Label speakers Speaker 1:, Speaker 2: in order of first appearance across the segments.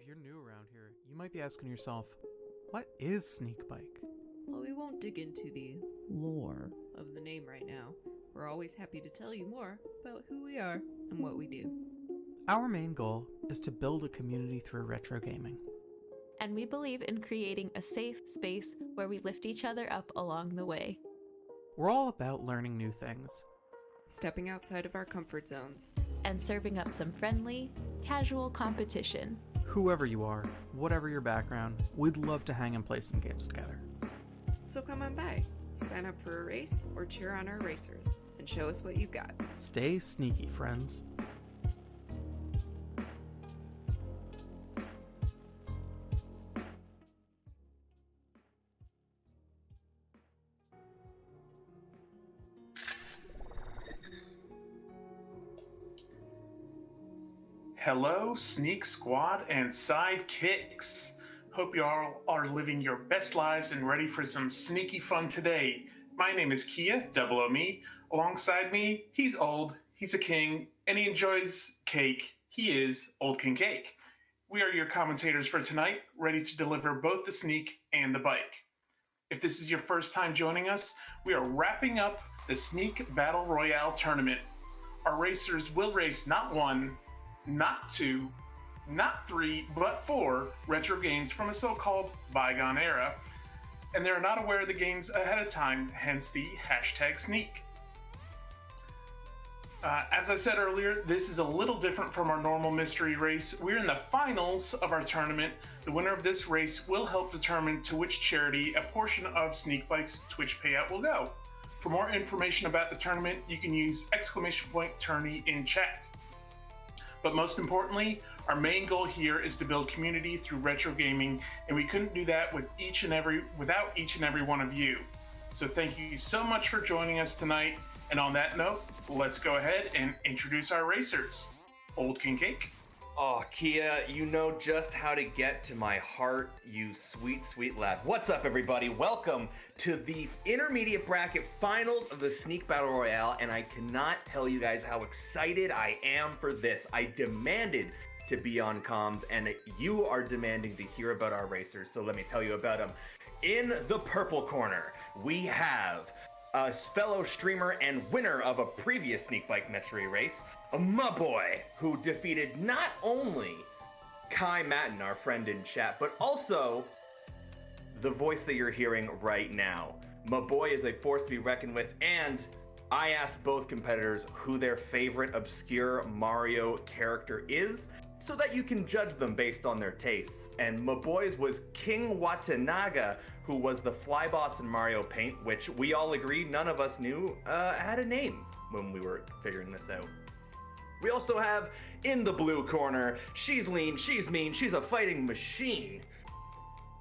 Speaker 1: If you're new around here, you might be asking yourself, what is Sneakbike?
Speaker 2: While we won't dig into the lore of the name right now, we're always happy to tell you more about who we are and what we do.
Speaker 1: Our main goal is to build a community through retro gaming.
Speaker 3: And we believe in creating a safe space where we lift each other up along the way.
Speaker 1: We're all about learning new things,
Speaker 2: Stepping outside of our comfort zones.
Speaker 3: And serving up some friendly, casual competition.
Speaker 1: Whoever you are, whatever your background, we'd love to hang and play some games together.
Speaker 2: So come on by, sign up for a race or cheer on our racers, and show us what you've got.
Speaker 1: Stay sneaky, friends.
Speaker 4: Hello, Sneak Squad and Sidekicks. Hope you all are living your best lives and ready for some sneaky fun today. My name is Kia, double O me. Alongside me, he's old, he's a king, and he enjoys cake. He is Old King Cake. We are your commentators for tonight, ready to deliver both the sneak and the bike. If this is your first time joining us, we are wrapping up the SneakBattle Royale tournament. Our racers will race not one, not two, not three, but four retro games from a so-called bygone era, and they're not aware of the games ahead of time, hence the hashtag sneak. As I said earlier, this is a little different from our normal mystery race. We're in the finals of our tournament. The winner of this race will help determine to which charity a portion of Sneakbike's Twitch payout will go. For more information about the tournament, you can use !tourney in chat. But most importantly, our main goal here is to build community through retro gaming, and we couldn't do that without each and every one of you. So thank you so much for joining us tonight. And on that note, let's go ahead and introduce our racers. Old King Cake.
Speaker 5: Oh, Kia, you know just how to get to my heart, you sweet, sweet lad. What's up, everybody? Welcome to the intermediate bracket finals of the SneakBattle Royale, and I cannot tell you guys how excited I am for this. I demanded to be on comms, and you are demanding to hear about our racers, so let me tell you about them. In the purple corner, we have a fellow streamer and winner of a previous Sneakbike mystery race, MahBoiiii, who defeated not only Kai Matten, our friend in chat, but also the voice that you're hearing right now. MahBoiiii is a force to be reckoned with, and I asked both competitors who their favorite obscure Mario character is, so that you can judge them based on their tastes. And MahBoiii's was King Watanaga, who was the fly boss in Mario Paint, which we all agreed none of us knew had a name when we were figuring this out. We also have, in the blue corner, she's lean, she's mean, she's a fighting machine,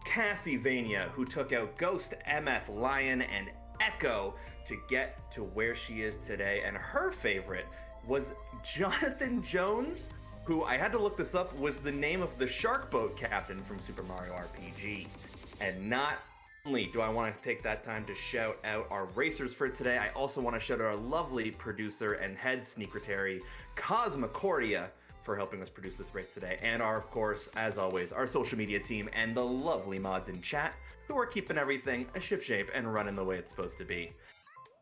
Speaker 5: Cassievania, who took out Ghost, MF Lion, and Echo to get to where she is today. And her favorite was Jonathan Jones, who, I had to look this up, was the name of the shark boat captain from Super Mario RPG. And not only do I want to take that time to shout out our racers for today, I also want to shout out our lovely producer and head sneakertary, Cosmocordia, for helping us produce this race today. And our, of course, as always, our social media team and the lovely mods in chat, who are keeping everything a shipshape and running the way it's supposed to be.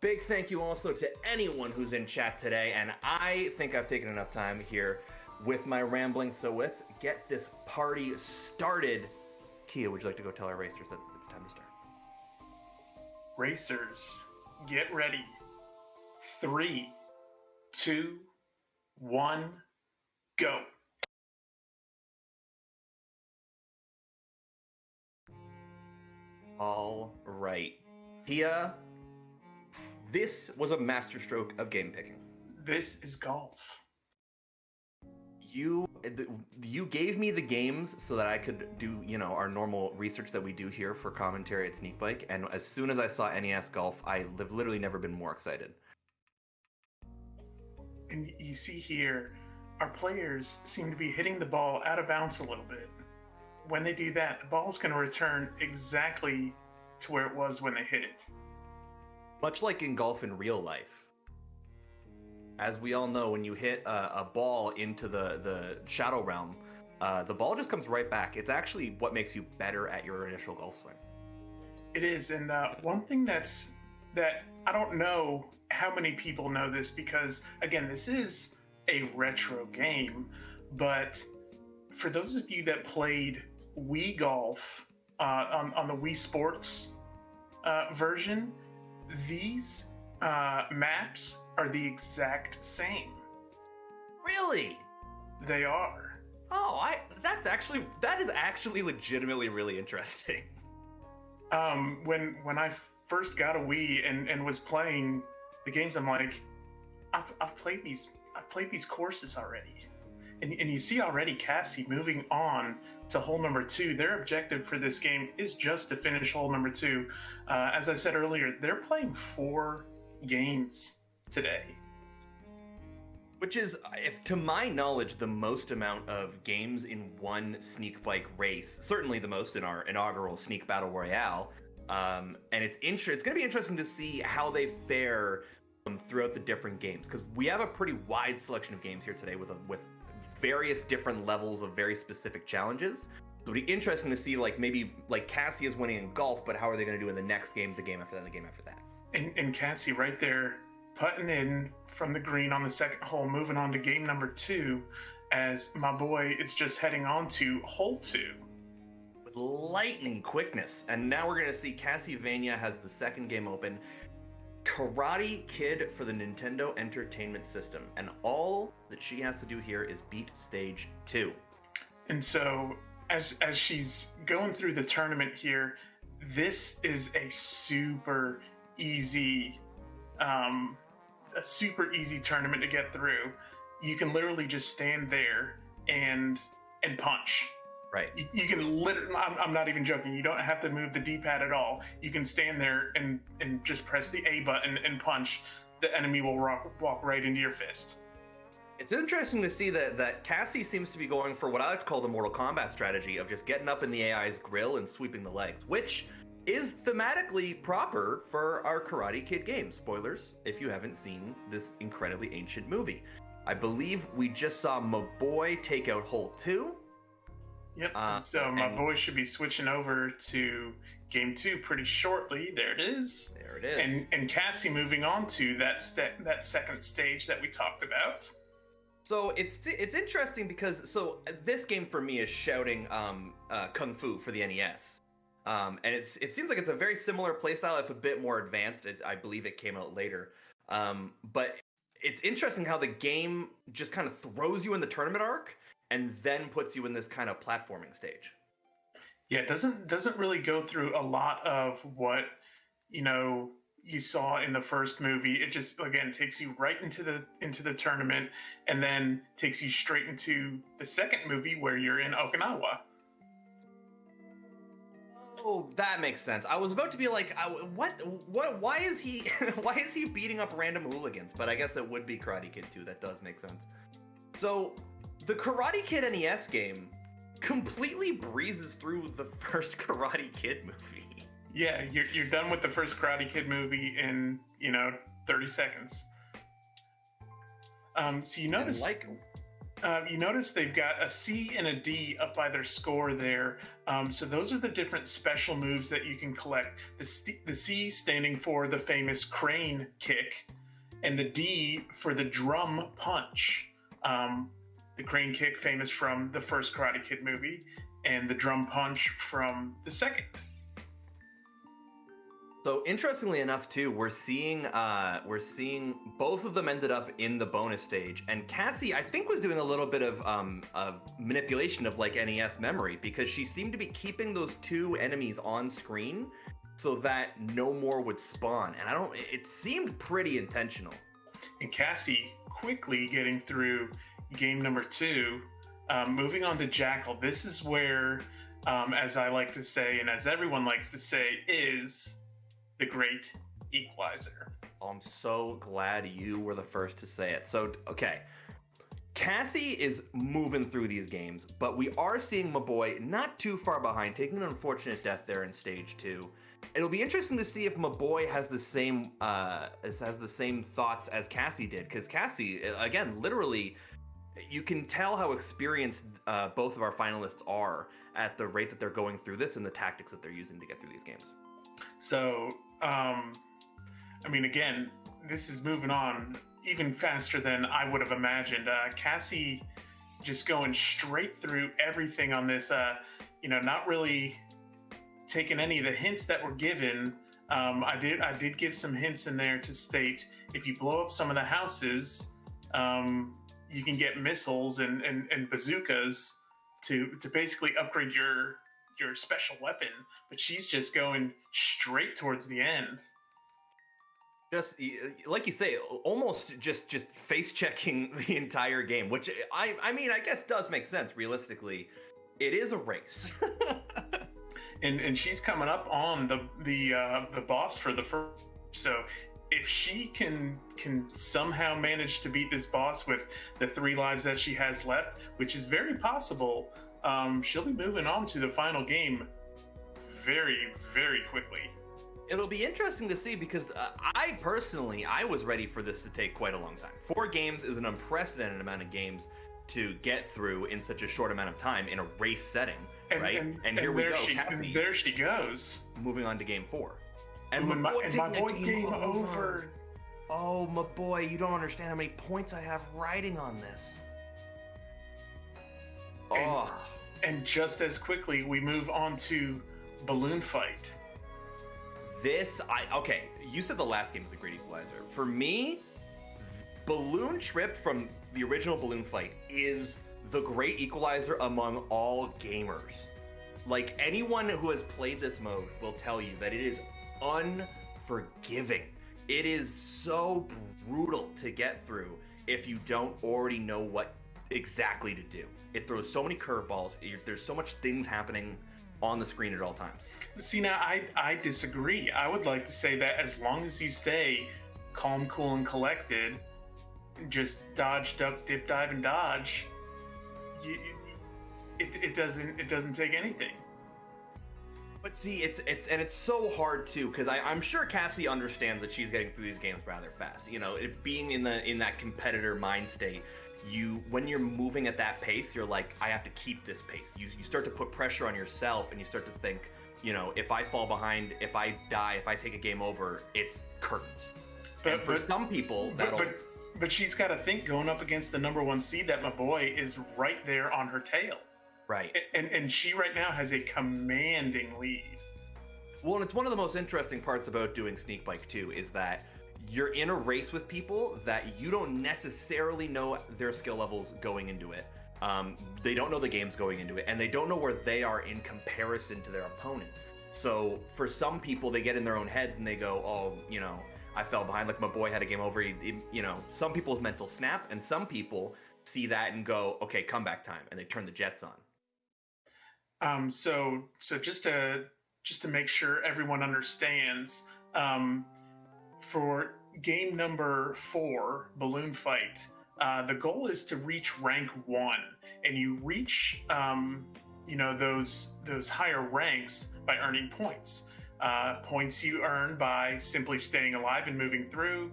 Speaker 5: Big thank you also to anyone who's in chat today, and I think I've taken enough time here with my rambling, so let's get this party started. Kia, would you like to go tell our racers that it's time to start?
Speaker 4: Racers, get ready. 3, 2, 1, go.
Speaker 5: All right. Kia, this was a masterstroke of game picking.
Speaker 4: This is golf.
Speaker 5: You gave me the games so that I could do, our normal research that we do here for commentary at Sneakbike, and as soon as I saw NES Golf, I've literally never been more excited.
Speaker 4: And you see here, our players seem to be hitting the ball out of bounds a little bit. When they do that, the ball's going to return exactly to where it was when they hit it.
Speaker 5: Much like in golf in real life. As we all know, when you hit a ball into the Shadow Realm, the ball just comes right back. It's actually what makes you better at your initial golf swing.
Speaker 4: It is, and one thing that I don't know how many people know this, because again, this is a retro game, but for those of you that played Wii Golf on the Wii Sports version, these maps are the exact same.
Speaker 5: Really?
Speaker 4: They are.
Speaker 5: Oh, that is actually legitimately really interesting.
Speaker 4: When I first got a Wii and was playing the games, I'm like, I've played these courses already, and you see already Cassie moving on to hole number 2. Their objective for this game is just to finish hole number 2. As I said earlier, they're playing 4 games today,
Speaker 5: which is, if to my knowledge, the most amount of games in one Sneakbike race. Certainly the most in our inaugural SneakBattle Royale. And it's going to be interesting to see how they fare throughout the different games, because we have a pretty wide selection of games here today with various different levels of very specific challenges. It'll be interesting to see, maybe Cassie is winning in golf, but how are they going to do in the next game, the game after that, and the game after that?
Speaker 4: And Cassie right there, putting in from the green on the second hole, moving on to game number 2, as MahBoiiii is just heading on to hole 2.
Speaker 5: With lightning quickness. And now we're going to see Cassievania has the second game open. Karate Kid for the Nintendo Entertainment System. And all that she has to do here is beat stage 2.
Speaker 4: And so, as she's going through the tournament here, this is a super easy tournament to get through. You can literally just stand there and punch.
Speaker 5: Right.
Speaker 4: You can literally, I'm not even joking, you don't have to move the D-pad at all. You can stand there and just press the A button and punch. The enemy will walk right into your fist.
Speaker 5: It's interesting to see that Cassie seems to be going for what I like to call the Mortal Kombat strategy of just getting up in the AI's grill and sweeping the legs, which is thematically proper for our Karate Kid game. Spoilers, if you haven't seen this incredibly ancient movie. I believe we just saw MahBoiiii take out hole 2.
Speaker 4: Yep, so MahBoiiii should be switching over to game 2 pretty shortly. There it is.
Speaker 5: There it is.
Speaker 4: And Cassie moving on to that second stage that we talked about.
Speaker 5: So it's interesting because this game for me is shouting Kung Fu for the NES. And it seems like it's a very similar playstyle, if a bit more advanced. I believe it came out later. But it's interesting how the game just kind of throws you in the tournament arc and then puts you in this kind of platforming stage.
Speaker 4: Yeah, it doesn't really go through a lot of what you saw in the first movie. It just, again, takes you right into the tournament, and then takes you straight into the second movie where you're in Okinawa.
Speaker 5: Oh, that makes sense. I was about to be like, what? Why is he beating up random hooligans? But I guess it would be Karate Kid 2. That does make sense. So the Karate Kid NES game completely breezes through the first Karate Kid movie.
Speaker 4: Yeah, you're done with the first Karate Kid movie in 30 seconds. So you notice they've got a C and a D up by their score there. So those are the different special moves that you can collect. The C standing for the famous crane kick, and the D for the drum punch. The crane kick famous from the first Karate Kid movie, and the drum punch from the second.
Speaker 5: So interestingly enough, too, we're seeing both of them ended up in the bonus stage, and Cassie, I think, was doing a little bit of manipulation of NES memory, because she seemed to be keeping those 2 enemies on screen so that no more would spawn, and it seemed pretty intentional.
Speaker 4: And Cassie quickly getting through game number 2, moving on to Jackal. This is where, as I like to say, and as everyone likes to say, is the great equalizer.
Speaker 5: Oh, I'm so glad you were the first to say it. So, okay. Cassie is moving through these games, but we are seeing MahBoiiii not too far behind, taking an unfortunate death there in stage 2. It'll be interesting to see if MahBoiiii has the same thoughts as Cassie did, because Cassie, again, literally, you can tell how experienced both of our finalists are at the rate that they're going through this and the tactics that they're using to get through these games.
Speaker 4: So, I mean, again, this is moving on even faster than I would have imagined. Cassie just going straight through everything on this, not really taking any of the hints that were given. I did give some hints in there to state if you blow up some of the houses, you can get missiles and bazookas to basically upgrade your special weapon. But she's just going straight towards the end.
Speaker 5: Just like you say, almost just face checking the entire game, which I mean, I guess does make sense realistically. It is a race.
Speaker 4: And she's coming up on the boss for the first. So if she can somehow manage to beat this boss with the 3 lives that she has left, which is very possible, she'll be moving on to the final game very, very quickly.
Speaker 5: It'll be interesting to see because I personally was ready for this to take quite a long time. 4 games is an unprecedented amount of games to get through in such a short amount of time in a race setting, right? And here we go, Cassie.
Speaker 4: There she goes.
Speaker 5: Moving on to game 4. And
Speaker 4: my boy game over.
Speaker 5: Oh, my boy, you don't understand how many points I have riding on this.
Speaker 4: And just as quickly, we move on to Balloon Fight.
Speaker 5: Okay, you said the last game was the Great Equalizer. For me, Balloon Trip from the original Balloon Fight is the Great Equalizer among all gamers. Like, anyone who has played this mode will tell you that it is unforgiving. It is so brutal to get through if you don't already know what exactly to do. It throws so many curveballs. There's so much things happening on the screen at all times.
Speaker 4: See, now I disagree. I would like to say that as long as you stay calm, cool, and collected, just dodge, duck, dip, dive, and dodge, it doesn't take anything.
Speaker 5: But see, it's so hard too, because I'm sure Cassie understands that she's getting through these games rather fast. You know, being in that competitor mind state, when you're moving at that pace, you're like, I have to keep this pace. You start to put pressure on yourself, and you start to think, you know, if I fall behind, if I die, if I take a game over, it's curtains. But for some people,
Speaker 4: but she's got to think going up against the #1 seed that MahBoiiii is right there on her tail.
Speaker 5: Right.
Speaker 4: And she right now has a commanding lead.
Speaker 5: Well, and it's one of the most interesting parts about doing Sneakbike too, is that you're in a race with people that you don't necessarily know their skill levels going into it. They don't know the games going into it, and they don't know where they are in comparison to their opponent. So for some people, they get in their own heads and they go, oh, you know, I fell behind, like MahBoiiii had a game over. You know, some people's mental snap, and some people see that and go, okay, comeback time, and they turn the jets on.
Speaker 4: So just to make sure everyone understands, for game number 4, Balloon Fight, the goal is to reach rank 1, and you reach, those higher ranks by earning points. Points you earn by simply staying alive and moving through,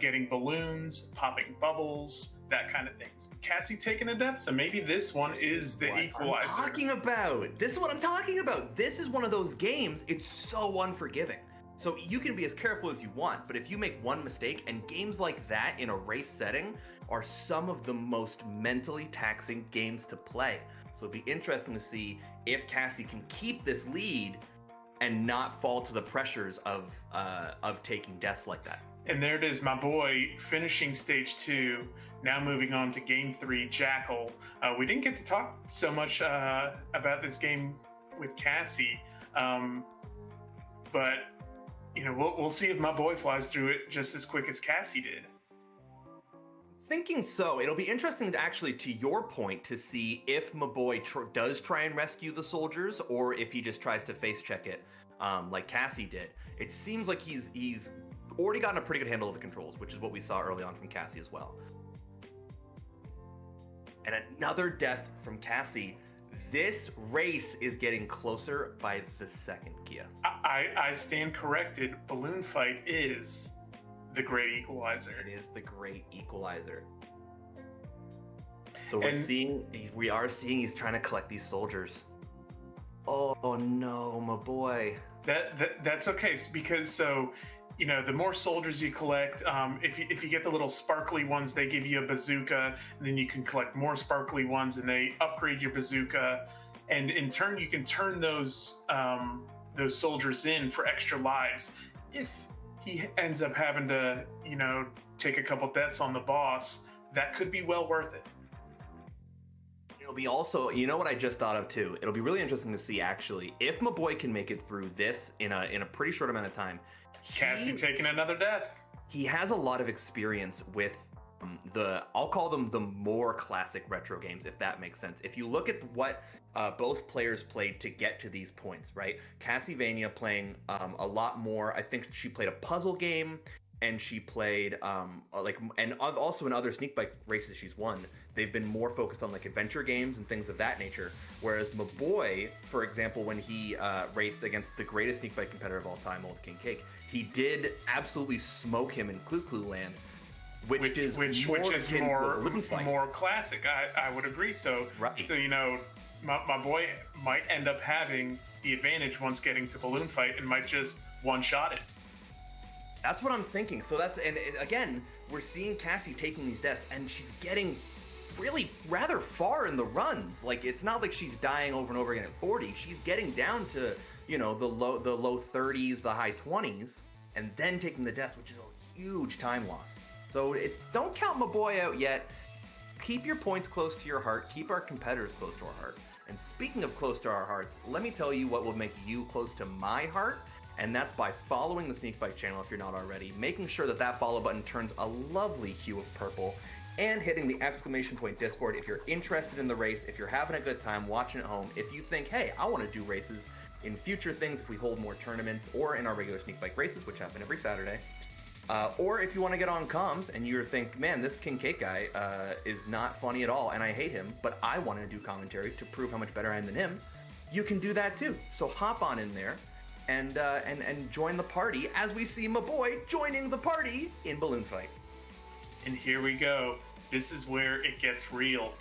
Speaker 4: getting balloons, popping bubbles, that kind of things. Cassie taking a death, so maybe this one is the equalizer.
Speaker 5: This is what I'm talking about. This is one of those games, it's so unforgiving. So you can be as careful as you want, but if you make one mistake, and games like that in a race setting are some of the most mentally taxing games to play. So it'll be interesting to see if Cassie can keep this lead and not fall to the pressures of taking deaths like that.
Speaker 4: And there it is, MahBoiiii finishing stage 2. Now moving on to game 3, Jackal. We didn't get to talk so much about this game with Cassie, but you know, we'll see if MahBoiiii flies through it just as quick as Cassie did.
Speaker 5: Thinking so. It'll be interesting to actually, to your point, to see if MahBoiiii does try and rescue the soldiers, or if he just tries to face check it like Cassie did. It seems like he's already gotten a pretty good handle of the controls, which is what we saw early on from Cassie as well. And another death from Cassie. This race is getting closer by the second, Kia.
Speaker 4: I stand corrected. Balloon Fight is the Great Equalizer.
Speaker 5: It is the Great Equalizer. So we are seeing he's trying to collect these soldiers. Oh no, my boy.
Speaker 4: That's okay, because the more soldiers you collect, if you get the little sparkly ones, they give you a bazooka, and then you can collect more sparkly ones, and they upgrade your bazooka, and in turn you can turn those soldiers in for extra lives. If he ends up having to, take a couple deaths on the boss, that could be well worth it.
Speaker 5: It'll be also, you know what I just thought of too? It'll be really interesting to see actually if MahBoiiii can make it through this in a pretty short amount of time.
Speaker 4: Cassie taking another death.
Speaker 5: He has a lot of experience with I'll call them the more classic retro games, if that makes sense. If you look at what both players played to get to these points, right? Cassievania playing a lot more. I think she played a puzzle game, and she played and also in other Sneakbike races she's won, they've been more focused on like adventure games and things of that nature. Whereas MahBoiiii, for example, when he raced against the greatest Sneakbike competitor of all time, Old King Cake, he did absolutely smoke him in Clue Clue Land, which is
Speaker 4: more classic. I would agree. So
Speaker 5: right.
Speaker 4: So my boy might end up having the advantage once getting to balloon fight and might just one-shot it.
Speaker 5: That's what I'm thinking. So again, we're seeing Cassie taking these deaths, and she's getting really rather far in the runs. Like, it's not like she's dying over and over again at 40. She's getting down to, the low 30s, the high 20s, and then taking the deaths, which is a huge time loss. So don't count MahBoiiii out yet. Keep your points close to your heart. Keep our competitors close to our heart. And speaking of close to our hearts, let me tell you what will make you close to my heart. And that's by following the Sneakbike channel if you're not already, making sure that follow button turns a lovely hue of purple, and hitting the exclamation point Discord if you're interested in the race, if you're having a good time watching at home, if you think, hey, I want to do races in future things if we hold more tournaments or in our regular Sneakbike races, which happen every Saturday. Or if you want to get on comms and you think, man, this King Cake guy is not funny at all and I hate him, but I want to do commentary to prove how much better I am than him, you can do that too. So hop on in there and join the party as we see MahBoiiii joining the party in Balloon Fight.
Speaker 4: And here we go. This is where it gets real.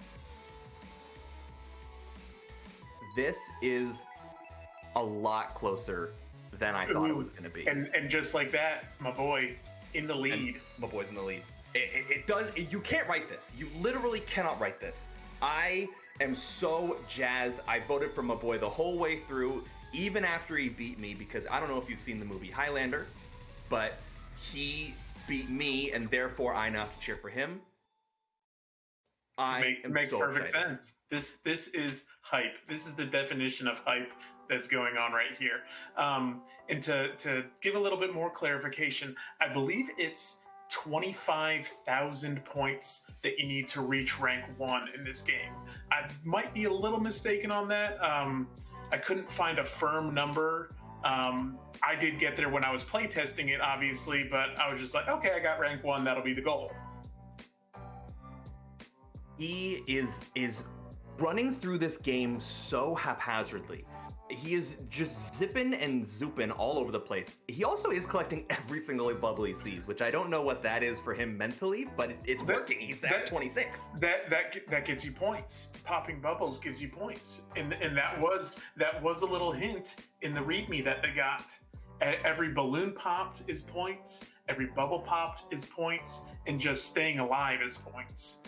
Speaker 5: This is a lot closer than I thought it was going to be.
Speaker 4: And just like that, MahBoiiii in the lead.
Speaker 5: MahBoiii's in the lead. It does. You can't write this. You literally cannot write this. I am so jazzed. I voted for MahBoiiii the whole way through, even after he beat me, because I don't know if you've seen the movie Highlander, but he beat me, and therefore I now have to cheer for him.
Speaker 4: Makes perfect sense. This is hype. This is the definition of hype that's going on right here. And to give a little bit more clarification, I believe it's 25,000 points that you need to reach rank 1 in this game. I might be a little mistaken on that. I couldn't find a firm number. I did get there when I was playtesting it, obviously, but I was just like, okay, I got rank 1, that'll be the goal.
Speaker 5: He is running through this game so haphazardly. He is just zipping and zooping all over the place. He also is collecting every single bubble he sees, which I don't know what that is for him mentally, but it's working. He's at 26.
Speaker 4: That gets you points. Popping bubbles gives you points, and that was a little hint in the README that they got. Every balloon popped is points. Every bubble popped is points, and just staying alive is points.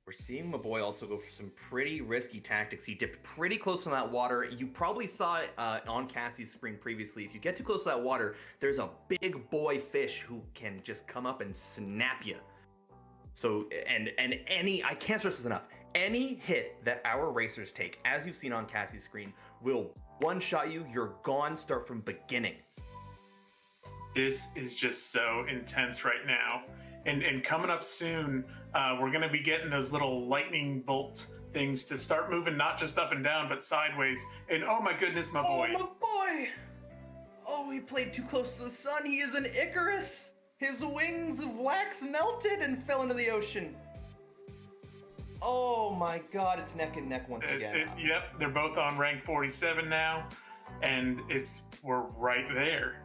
Speaker 5: We're seeing MahBoiiii also go for some pretty risky tactics. He dipped pretty close to that water. You probably saw it on Cassie's screen previously. If you get too close to that water, there's a big boy fish who can just come up and snap you. So, and I can't stress this enough, any hit that our racers take, as you've seen on Cassie's screen, will one-shot you. You're gone, start from beginning.
Speaker 4: This is just so intense right now. And coming up soon, we're going to be getting those little lightning bolt things to start moving, not just up and down, but sideways. And oh my goodness, MahBoiiii.
Speaker 5: Oh, MahBoiiii! Oh, he played too close to the sun. He is an Icarus. His wings of wax melted and fell into the ocean. Oh my god, it's neck and neck once again.
Speaker 4: Yep, they're both on rank 47 now, and we're right there.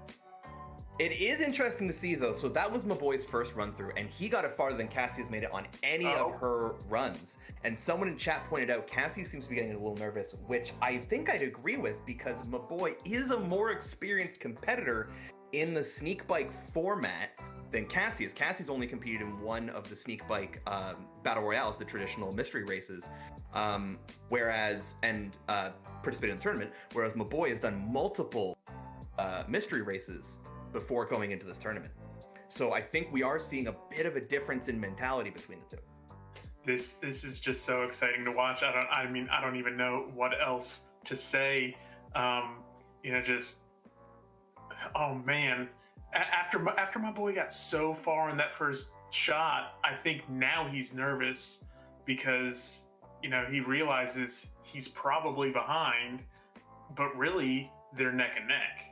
Speaker 5: It is interesting to see, though. So that was MahBoiii's first run through, and he got it farther than Cassie has made it on any of her runs. And someone in chat pointed out Cassie seems to be getting a little nervous, which I think I'd agree with, because MahBoiiii is a more experienced competitor in the Sneakbike format than Cassie is. Cassie's only competed in one of the Sneakbike Battle Royales, the traditional mystery races, participated in the tournament, whereas MahBoiiii has done multiple mystery races before going into this tournament. So I think we are seeing a bit of a difference in mentality between the two.
Speaker 4: This is just so exciting to watch. I don't even know what else to say. Oh man. After MahBoiiii got so far in that first shot, I think now he's nervous because, he realizes he's probably behind, but really they're neck and neck.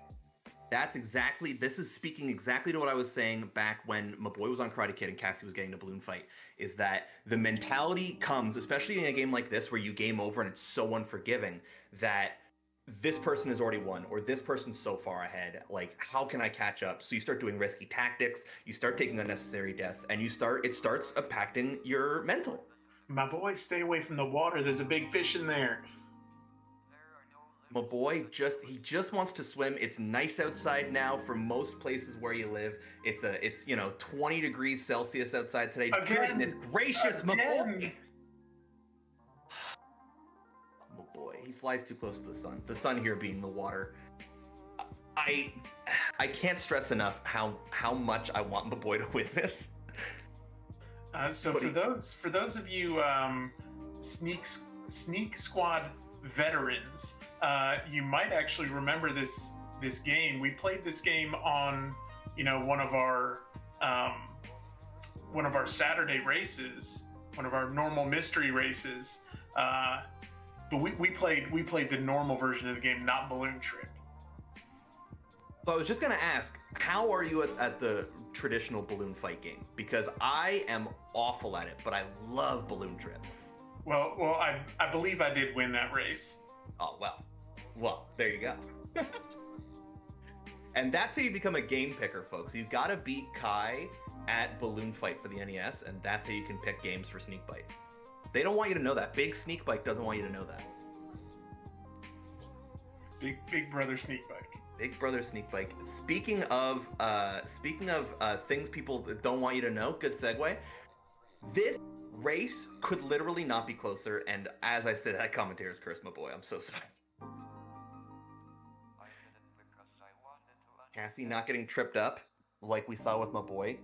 Speaker 5: This is speaking exactly to what I was saying back when MahBoiiii was on Karate Kid and Cassie was getting a balloon fight, is that the mentality comes, especially in a game like this where you game over and it's so unforgiving, that this person has already won, or this person's so far ahead, like, how can I catch up? So you start doing risky tactics, you start taking unnecessary deaths, and it starts impacting your mental.
Speaker 4: MahBoiiii, stay away from the water, there's a big fish in there.
Speaker 5: MahBoiiii just wants to swim. It's nice outside now for most places where you live. It's 20 degrees Celsius outside today.
Speaker 4: Again,
Speaker 5: goodness gracious, MahBoiiii. MahBoiiii, he flies too close to the sun. The sun here being the water. I can't stress enough how much I want MahBoiiii to win this.
Speaker 4: For those of you Sneak Squad veterans, you might actually remember this game. We played this game on one of our Saturday races, one of our normal mystery races. But we played the normal version of the game, not Balloon Trip.
Speaker 5: So I was just gonna ask, how are you at the traditional balloon fight game? Because I am awful at it, but I love Balloon Trip.
Speaker 4: Well, I believe I did win that race.
Speaker 5: Oh, well, there you go. And that's how you become a game picker, folks. You've got to beat Kai at Balloon Fight for the NES, and that's how you can pick games for Sneakbite. They don't want you to know that. Big Sneakbike doesn't want you to know that.
Speaker 4: Big brother Sneakbike.
Speaker 5: Big brother Sneakbike. Speaking of things people don't want you to know, good segue. This race could literally not be closer, and as I said, that commentator's cursed MahBoiiii. I'm so sorry. Cassie not getting tripped up like we saw with MahBoiiii.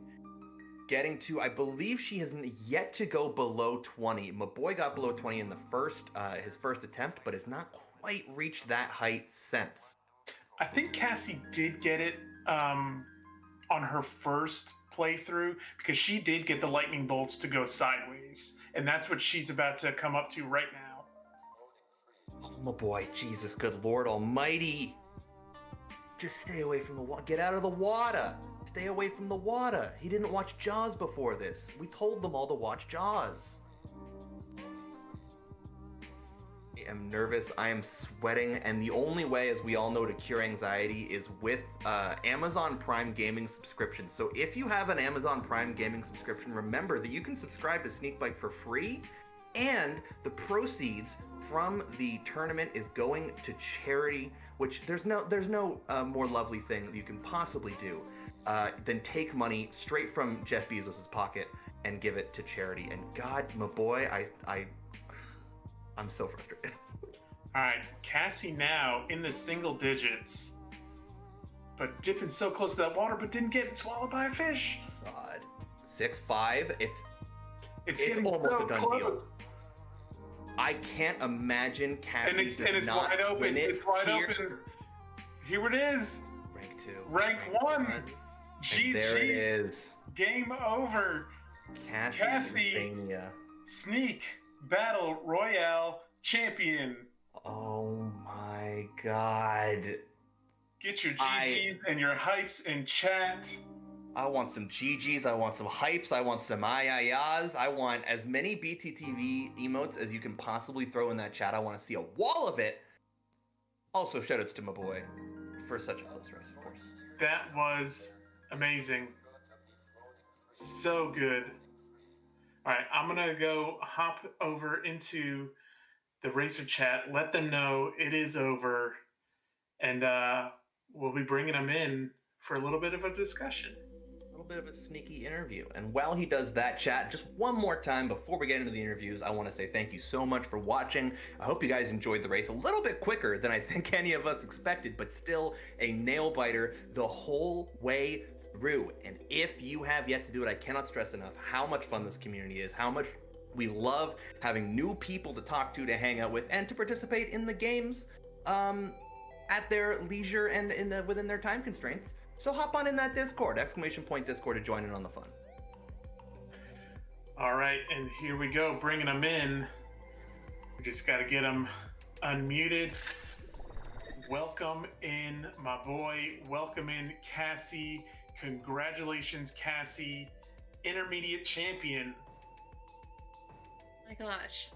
Speaker 5: Getting to, I believe she has yet to go below 20. MahBoiiii got below 20 in the his first attempt, but has not quite reached that height since.
Speaker 4: I think Cassie did get it on her first playthrough, because she did get the lightning bolts to go sideways, and that's what she's about to come up to right now.
Speaker 5: Oh, MahBoiiii, Jesus, good Lord Almighty! Just stay away from the water. Get out of the water. Stay away from the water. He didn't watch Jaws before this. We told them all to watch Jaws. I am nervous. I am sweating. And the only way, as we all know, to cure anxiety is with Amazon Prime Gaming subscription. So if you have an Amazon Prime Gaming subscription, remember that you can subscribe to Sneakbike for free. And the proceeds from the tournament is going to charity, which there's no more lovely thing that you can possibly do than take money straight from Jeff Bezos' pocket and give it to charity. And God, MahBoiiii, I'm so frustrated.
Speaker 4: All right, Cassie now in the single digits, but dipping so close to that water, but didn't get swallowed by a fish.
Speaker 5: God, 6'5", it's almost
Speaker 4: so
Speaker 5: a done
Speaker 4: close.
Speaker 5: deal. I can't imagine Cassie
Speaker 4: And it's wide open. It's wide open. Here it is.
Speaker 5: Rank 2.
Speaker 4: Rank 1. GG.
Speaker 5: There it is.
Speaker 4: Game over. Cassie. Sneak Battle Royale champion.
Speaker 5: Oh my God.
Speaker 4: Get your GGs and your hypes in chat.
Speaker 5: I want some GGs, I want some hypes, I want some ayayas, I want as many BTTV emotes as you can possibly throw in that chat. I want to see a wall of it. Also, shoutouts to MahBoiiii for such a close race, of course.
Speaker 4: That was amazing. So good. All right, I'm gonna go hop over into the Racer chat, let them know it is over, and we'll be bringing them in for a little bit of a discussion.
Speaker 5: A little bit of a sneaky interview. And while he does that, chat, just one more time before we get into the interviews, I want to say thank you so much for watching. I hope you guys enjoyed the race a little bit quicker than I think any of us expected, but still a nail biter the whole way through. And if you have yet to do it, I cannot stress enough how much fun this community is, how much we love having new people to talk to hang out with, and to participate in the games at their leisure and within their time constraints. So hop on in that Discord, !Discord, to join in on the fun.
Speaker 4: All right, and here we go, bringing them in. We just got to get them unmuted. Welcome in, my boy. Welcome in, Cassie. Congratulations, Cassie. Intermediate champion.
Speaker 6: My gosh.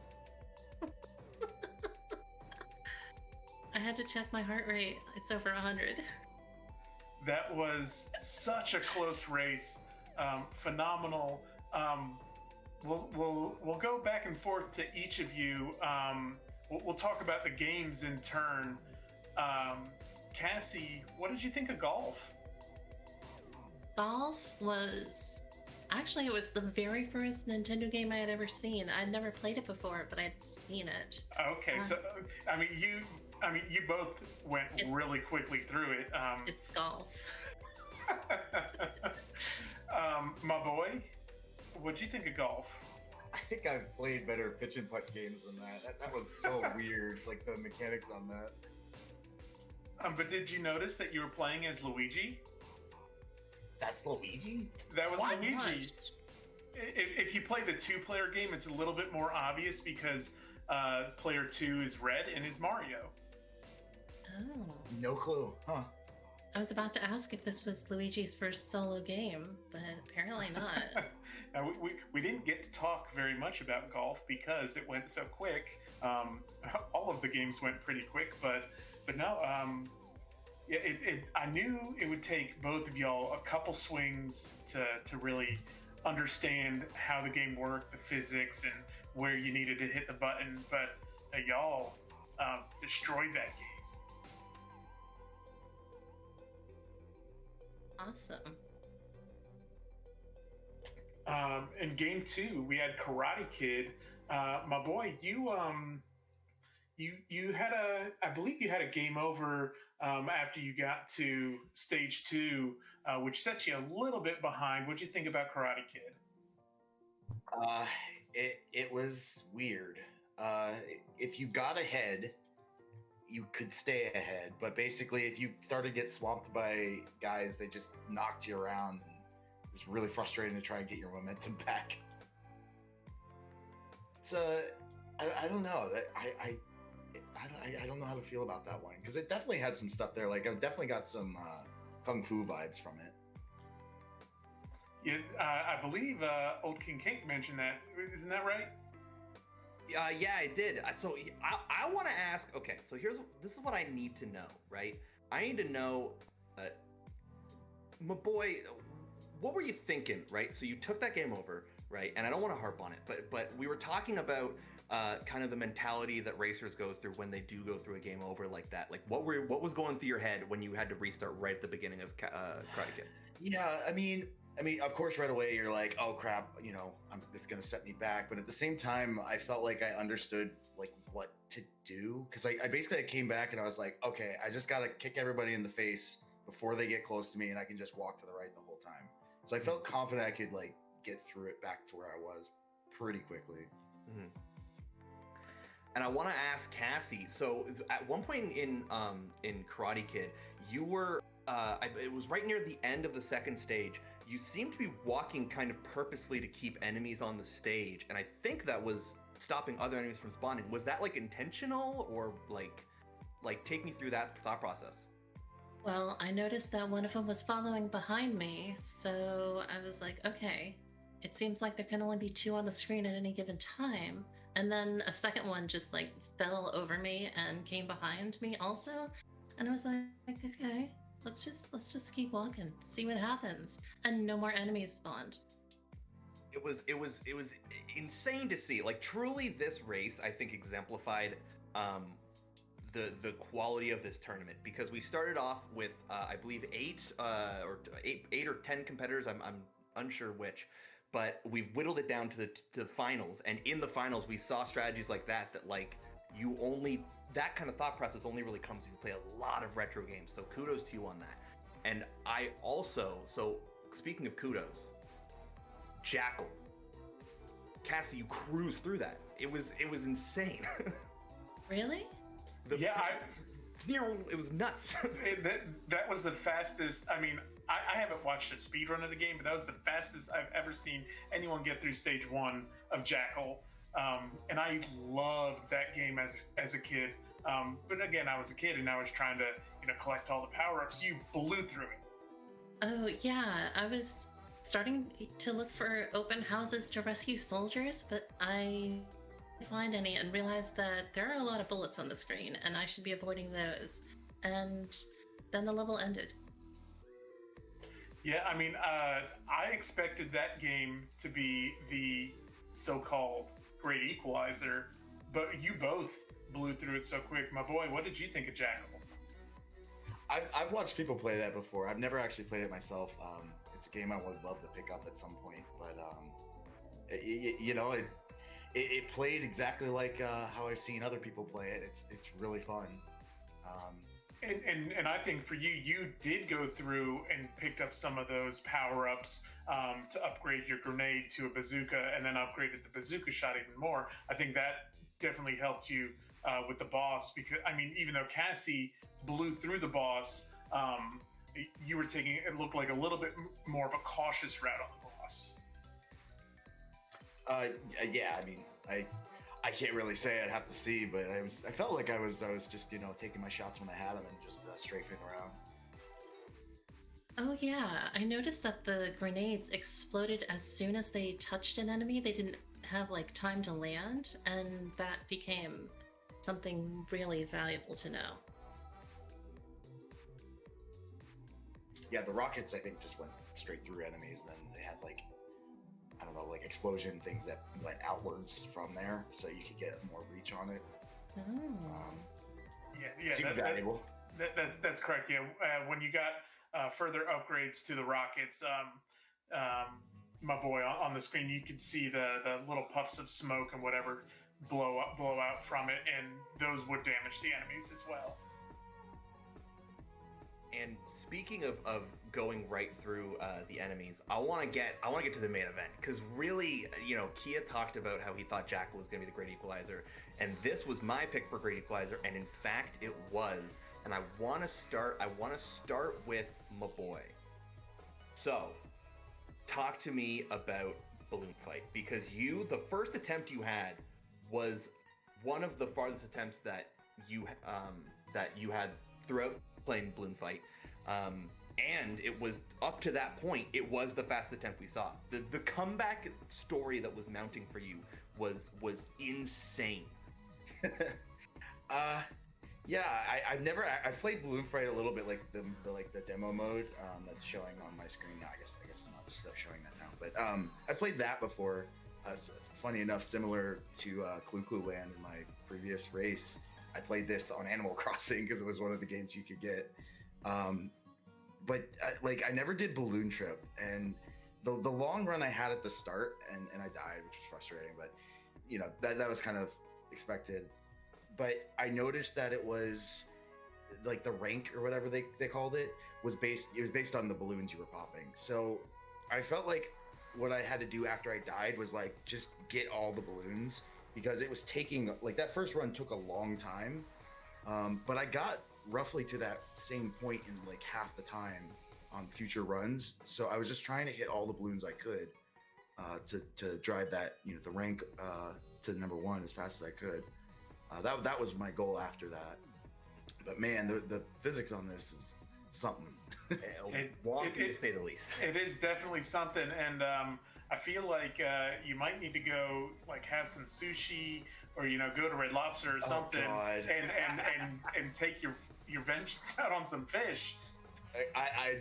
Speaker 6: I had to check my heart rate. It's over 100.
Speaker 4: That was such a close race. Phenomenal. We'll go back and forth to each of you. We'll talk about the games in turn. Cassie, what did you think of golf?
Speaker 6: Golf was... Actually, it was the very first Nintendo game I had ever seen. I'd never played it before, but I'd seen it.
Speaker 4: Okay, so you both went really quickly through it.
Speaker 6: It's golf.
Speaker 4: My boy, what'd you think of golf?
Speaker 7: I think I've played better pitch and putt games than that. That was so weird, like the mechanics on that.
Speaker 4: But did you notice that you were playing as Luigi?
Speaker 7: That's Luigi?
Speaker 4: That was
Speaker 6: What?
Speaker 4: Luigi. If you play the two-player game, it's a little bit more obvious because player 2 is red and is Mario.
Speaker 6: Oh.
Speaker 7: No clue, huh?
Speaker 6: I was about to ask if this was Luigi's first solo game, but apparently not.
Speaker 4: Now, we didn't get to talk very much about golf because it went so quick. All of the games went pretty quick, but no, yeah, I knew it would take both of y'all a couple swings to really understand how the game worked, the physics, and where you needed to hit the button, but y'all destroyed that game.
Speaker 6: Awesome.
Speaker 4: In game 2, we had Karate Kid. My boy, you had I believe you had a game over after you got to stage 2, which set you a little bit behind. What'd you think about Karate Kid?
Speaker 7: It was weird. If you got ahead, you could stay ahead, but basically if you started to get swamped by guys, they just knocked you around. It was really frustrating to try and get your momentum back. It's I don't know. I don't know how to feel about that one, because it definitely had some stuff there. Like, I've definitely got some kung fu vibes from it.
Speaker 4: Yeah, I believe Old King Cake mentioned that. Isn't that right?
Speaker 5: Yeah, I did. So I want to ask. Okay, so this is what I need to know, right? I need to know, my boy, what were you thinking, right? So you took that game over, right? And I don't want to harp on it, but we were talking about kind of the mentality that racers go through when they do go through a game over like that. Like, what was going through your head when you had to restart right at the beginning of Karate Kid?
Speaker 7: Yeah, I mean, of course, right away you're like, oh crap, this is gonna set me back. But at the same time, I felt like I understood like what to do, because I basically came back and I was like, okay, I just gotta kick everybody in the face before they get close to me, and I can just walk to the right the whole time. So I felt confident I could like get through it back to where I was pretty quickly.
Speaker 5: Mm-hmm. And I want to ask Cassie. So at one point in Karate Kid, you were it was right near the end of the second stage. You seemed to be walking kind of purposefully to keep enemies on the stage, and I think that was stopping other enemies from spawning. Was that like intentional, or like take me through that thought process?
Speaker 6: Well, I noticed that one of them was following behind me, so I was like, okay, it seems like there can only be 2 on the screen at any given time. And then a second one just like fell over me and came behind me also. And I was like, okay. let's just keep walking, see what happens, and no more enemies spawned.
Speaker 5: It was insane to see. Like, truly, this race I think exemplified the quality of this tournament, because we started off with I believe eight or 10 competitors. I'm unsure which, but we've whittled it down to the finals. And in the finals, we saw strategies like that like that kind of thought process only really comes when you play a lot of retro games. So kudos to you on that. And I also, so speaking of kudos, Jackal. Cassie, you cruised through that. It was insane.
Speaker 6: Really?
Speaker 5: It was nuts.
Speaker 4: that was the fastest. I mean, I haven't watched a speed run of the game, but that was the fastest I've ever seen anyone get through stage 1 of Jackal. And I loved that game as a kid. But again, I was a kid and I was trying to collect all the power-ups. You blew through it.
Speaker 6: Oh yeah, I was starting to look for open houses to rescue soldiers, but I didn't find any and realized that there are a lot of bullets on the screen and I should be avoiding those. And then the level ended.
Speaker 4: Yeah, I mean, I expected that game to be the so-called great equalizer, but you both blew through it so quick. My boy, what did you think of Jackal?
Speaker 7: I've watched people play that before. I've never actually played it myself. It's a game I would love to pick up at some point, but it played exactly like how I've seen other people play it. It's really fun.
Speaker 4: And I think for you did go through and picked up some of those power-ups to upgrade your grenade to a bazooka, and then upgraded the bazooka shot even more. I think that definitely helped you with the boss, because I mean, even though Cassie blew through the boss, you were taking, it looked like a little bit more of a cautious route on the boss.
Speaker 7: Yeah, I mean, I can't really say. I'd have to see, but I felt like I was just taking my shots when I had them and just strafing around.
Speaker 6: Oh yeah, I noticed that the grenades exploded as soon as they touched an enemy. They didn't have like time to land, and that became something really valuable to know.
Speaker 7: Yeah, the rockets I think just went straight through enemies, and then they had like, I don't know, like explosion things that went outwards from there, so you could get more reach on it.
Speaker 4: Yeah,
Speaker 7: super valuable.
Speaker 4: That's correct. Yeah, when you got further upgrades to the rockets, my boy, on the screen, you could see the little puffs of smoke and whatever blow out from it, and those would damage the enemies as well.
Speaker 5: And speaking of going right through the enemies, I want to get to the main event, because really, Kia talked about how he thought Jackal was going to be the great equalizer, and this was my pick for great equalizer, and in fact it was. And I want to start with MahBoiiii. So, talk to me about Balloon Fight, because the first attempt you had was one of the farthest attempts that you had throughout playing Balloon Fight, and it was up to that point, it was the fastest attempt we saw. The comeback story that was mounting for you was insane.
Speaker 7: Yeah, I've played Balloon Fight a little bit, like the demo mode that's showing on my screen now. I guess I'm not just showing that now, but I played that before. Funny enough, similar to Clue Land in my previous race, I played this on Animal Crossing because it was one of the games you could get. But I never did Balloon Trip, and the long run I had at the start, and I died, which was frustrating. But that was kind of expected. But I noticed that it was like the rank or whatever they called it was based on the balloons you were popping. So I felt like what I had to do after I died was like just get all the balloons, because it was taking, like, that first run took a long time. But I got roughly to that same point in like half the time on future runs. So I was just trying to hit all the balloons I could to drive that, the rank to number 1 as fast as I could. That was my goal after that. But man, the physics on this is something.
Speaker 5: Wonky to say the least.
Speaker 4: It is definitely something, and I feel like you might need to go like have some sushi, or go to Red Lobster or something,
Speaker 7: God.
Speaker 4: and take your vengeance out on some fish.
Speaker 7: I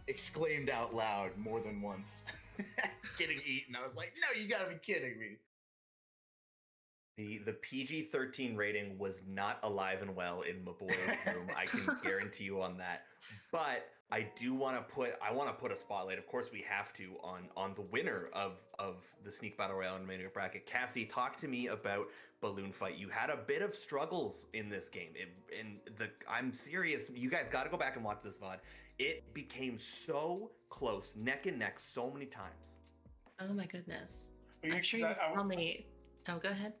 Speaker 7: exclaimed out loud more than once, getting eaten. I was like, no, you gotta be kidding me.
Speaker 5: The PG-13 rating was not alive and well in MahBoiii's room. I can guarantee you on that. But I do want to put a spotlight. Of course, we have to on the winner of the SneakBattle Royale and Mania bracket. Cassie, talk to me about Balloon Fight. You had a bit of struggles in this game, I'm serious. You guys got to go back and watch this VOD. It became so close, neck and neck, so many times.
Speaker 6: Oh my goodness.
Speaker 4: Well,
Speaker 6: I'm sure you saw me. Oh, go ahead.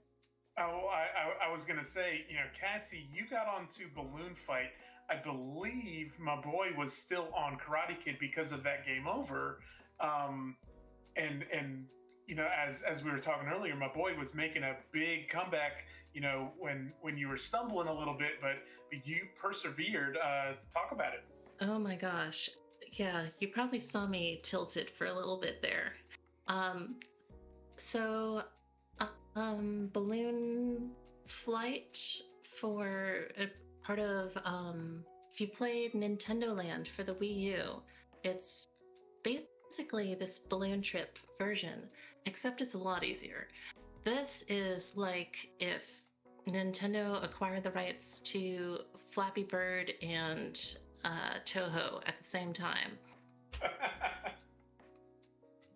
Speaker 4: Oh, I was gonna say, Cassie, you got onto Balloon Fight. I believe MahBoiiii was still on Karate Kid because of that game over, and as we were talking earlier, MahBoiiii was making a big comeback. When you were stumbling a little bit, but you persevered. Talk about it.
Speaker 6: Oh my gosh. Yeah, you probably saw me tilted for a little bit there. Balloon Flight for a part of, if you played Nintendo Land for the Wii U, it's basically this balloon trip version, except it's a lot easier. This is like if Nintendo acquired the rights to Flappy Bird and Toho at the same time.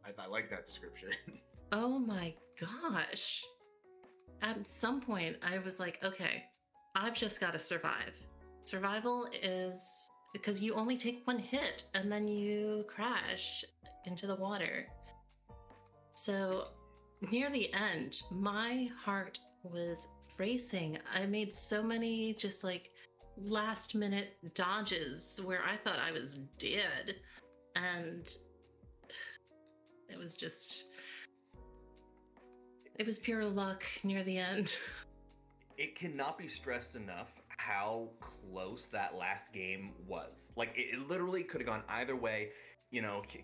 Speaker 7: I like that description.
Speaker 6: Oh my gosh. At some point, I was like, okay, I've just got to survive. Survival is because you only take one hit and then you crash into the water. So near the end, my heart was racing. I made so many just like last minute dodges where I thought I was dead. And it was pure luck near the end.
Speaker 5: It cannot be stressed enough how close that last game was. Like, it literally could have gone either way.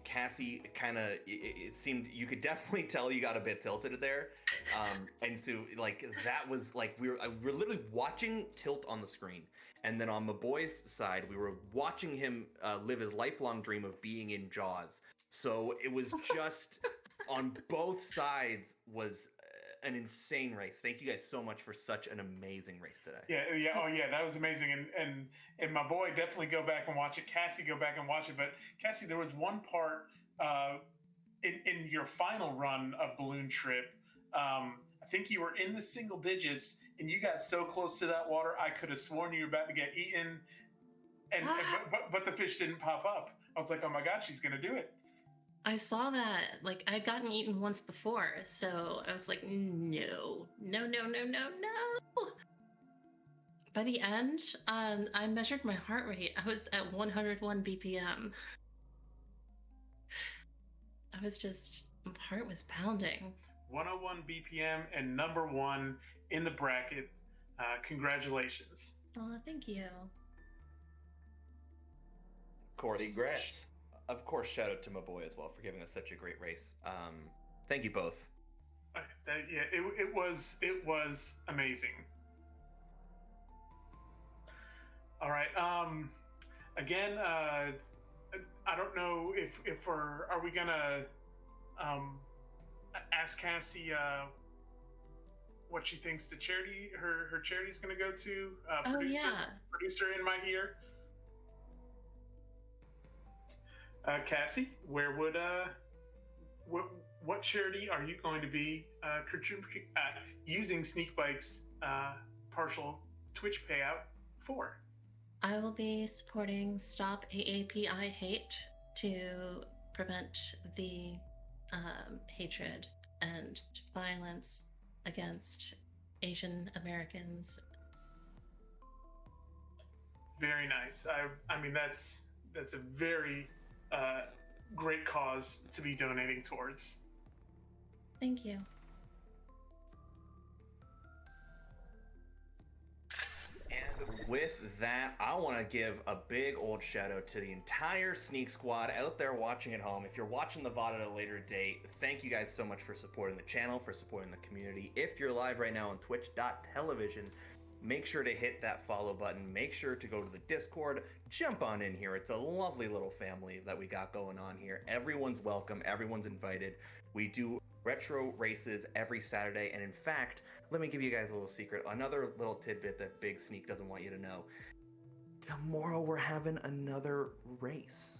Speaker 5: Cassie kind of, it seemed, you could definitely tell you got a bit tilted there. And so, like, that was, like, we were literally watching tilt on the screen. And then on MahBoiii's side, we were watching him live his lifelong dream of being in Jaws. So it was just, on both sides, was an insane race. Thank you guys so much for such an amazing race today.
Speaker 4: Yeah. Oh, yeah. That was amazing. And MahBoiiii, definitely go back and watch it. Cassie, go back and watch it. But Cassie, there was one part in your final run of Balloon Trip. I think you were in the single digits, and you got so close to that water, I could have sworn you were about to get eaten. But the fish didn't pop up. I was like, oh my God, she's gonna do it.
Speaker 6: I saw that. Like, I'd gotten eaten once before, so I was like, no. By the end, I measured my heart rate. I was at 101 BPM. I was just, my heart was pounding.
Speaker 4: 101 BPM and number one in the bracket. Congratulations.
Speaker 6: Oh, thank you.
Speaker 5: Of course.
Speaker 7: Congrats.
Speaker 5: Of course, shout out to MahBoiiii as well for giving us such a great race. Thank you both.
Speaker 4: It was amazing. All right. Again, I don't know if are we gonna ask Cassie what she thinks the charity her charity's gonna go to. Producer in my ear. Cassie, where would what charity are you going to be using Sneakbike's partial Twitch payout for?
Speaker 6: I will be supporting Stop AAPI Hate to prevent the hatred and violence against Asian Americans.
Speaker 4: Very nice. I mean, that's a very great cause to be donating towards.
Speaker 6: Thank you.
Speaker 5: And with that, I want to give a big old shout out to the entire Sneak Squad out there watching at home. If you're watching the VOD at a later date, thank you guys so much for supporting the channel, for supporting the community. If you're live right now on twitch.tv, make sure to hit that follow button. Make sure to go to the Discord. Jump on in here. It's a lovely little family that we got going on here. Everyone's welcome. Everyone's invited. We do retro races every Saturday. And in fact, let me give you guys a little secret. Another little tidbit that Big Sneak doesn't want you to know. Tomorrow we're having another race.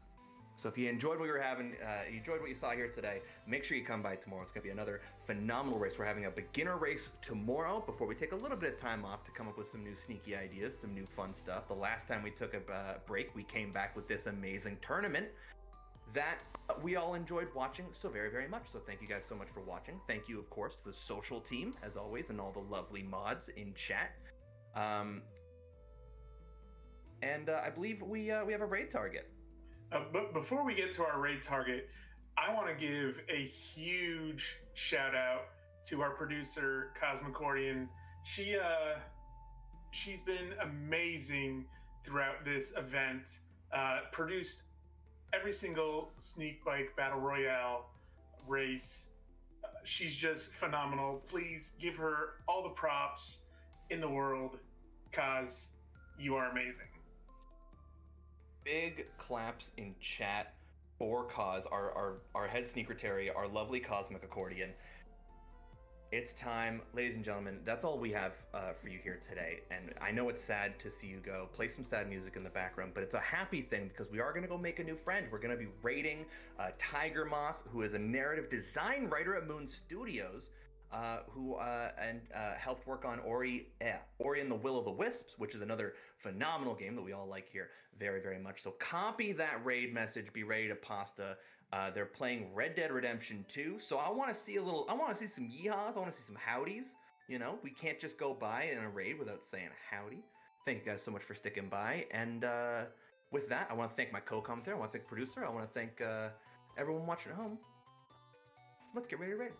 Speaker 5: So if you enjoyed what you enjoyed what you saw here today, make sure you come by tomorrow. It's going to be another phenomenal race. We're having a beginner race tomorrow before we take a little bit of time off to come up with some new sneaky ideas, some new fun stuff. The last time we took a break, we came back with this amazing tournament that we all enjoyed watching so very, very much. So thank you guys so much for watching. Thank you, of course, to the social team, as always, and all the lovely mods in chat. And I believe we have a raid target.
Speaker 4: But before we get to our raid target, I want to give a huge shout out to our producer, Cosmicordian. She's been amazing throughout this event. Produced every single Sneakbike Battle Royale race. She's just phenomenal. Please give her all the props in the world, Kaz. You are amazing.
Speaker 5: Big claps in chat for Cause, our head sneakertary, our lovely cosmic accordion. It's time, ladies and gentlemen. That's all we have for you here today. And I know it's sad to see you go. Play some sad music in the background, but it's a happy thing because we are going to go make a new friend. We're going to be raiding Tiger Moth, who is a narrative design writer at Moon Studios, who helped work on Ori and the Will of the Wisps, which is another phenomenal game that we all like here very, very much. So copy that raid message. Be ready to pasta. They're playing Red Dead Redemption 2. So I want to see some yeehaws. I want to see some howdies. You know, we can't just go by in a raid without saying howdy. Thank you guys so much for sticking by. And with that, I want to thank my co-commentator. I want to thank the producer. I want to thank everyone watching at home. Let's get ready to raid.